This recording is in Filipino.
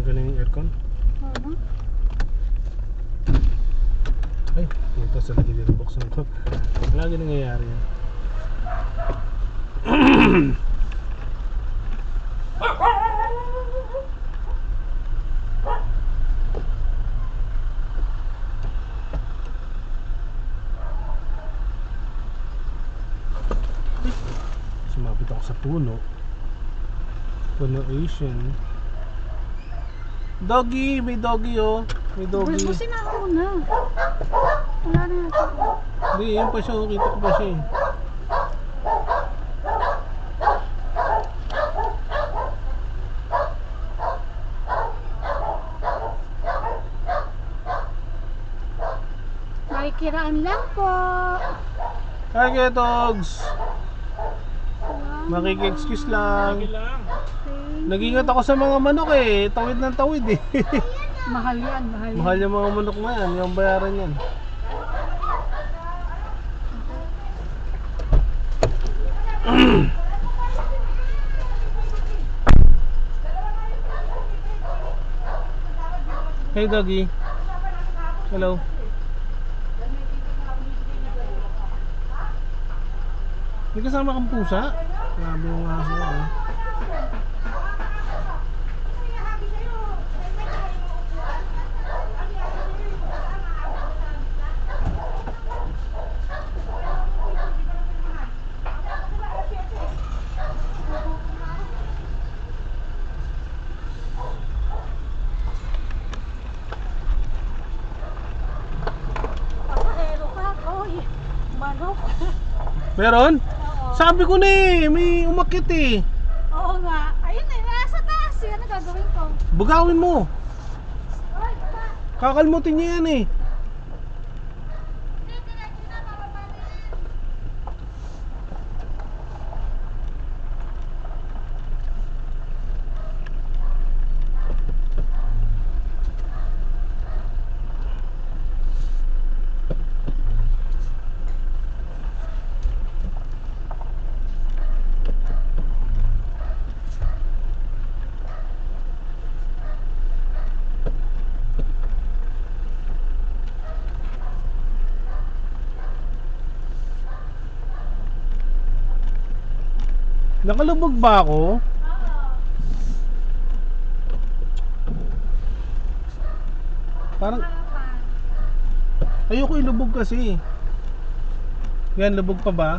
Tanggalin yung aircon. Oo. Ay, ito sa lagi din box nito. Lagi nangyayari yan. Sumabit ako sa puno. Puno Asian. Doggy! May doggy oh. May doggy. Busin na ako muna. Wala na yan. Hindi, yun pa siya. Oh. Kita ko pa siya eh. Makikiraan lang po. Hi kaya dogs! Salamat. Makiki-excuse lang. Thank Nag-ingat ako sa mga manok eh. Tawid ng tawid eh. Mahal yan, mahal yan. Mahal yung mga manok na yan. Yung bayaran yan. Hey doggy. Hello. May kasama kang pusa? Grabe yung aso eh. Pasahero ka, oy. Manok. Meron? Oo. Sabi ko na eh, may umakit eh. Oo nga. Ayun eh, nasa taas eh. Ano gagawin ko? Bugawin mo. Oy, pa. Kakalmutin niya yan eh. Nakalubog ba ako? Parang ayoko ilubog kasi. Yan, lubog pa ba?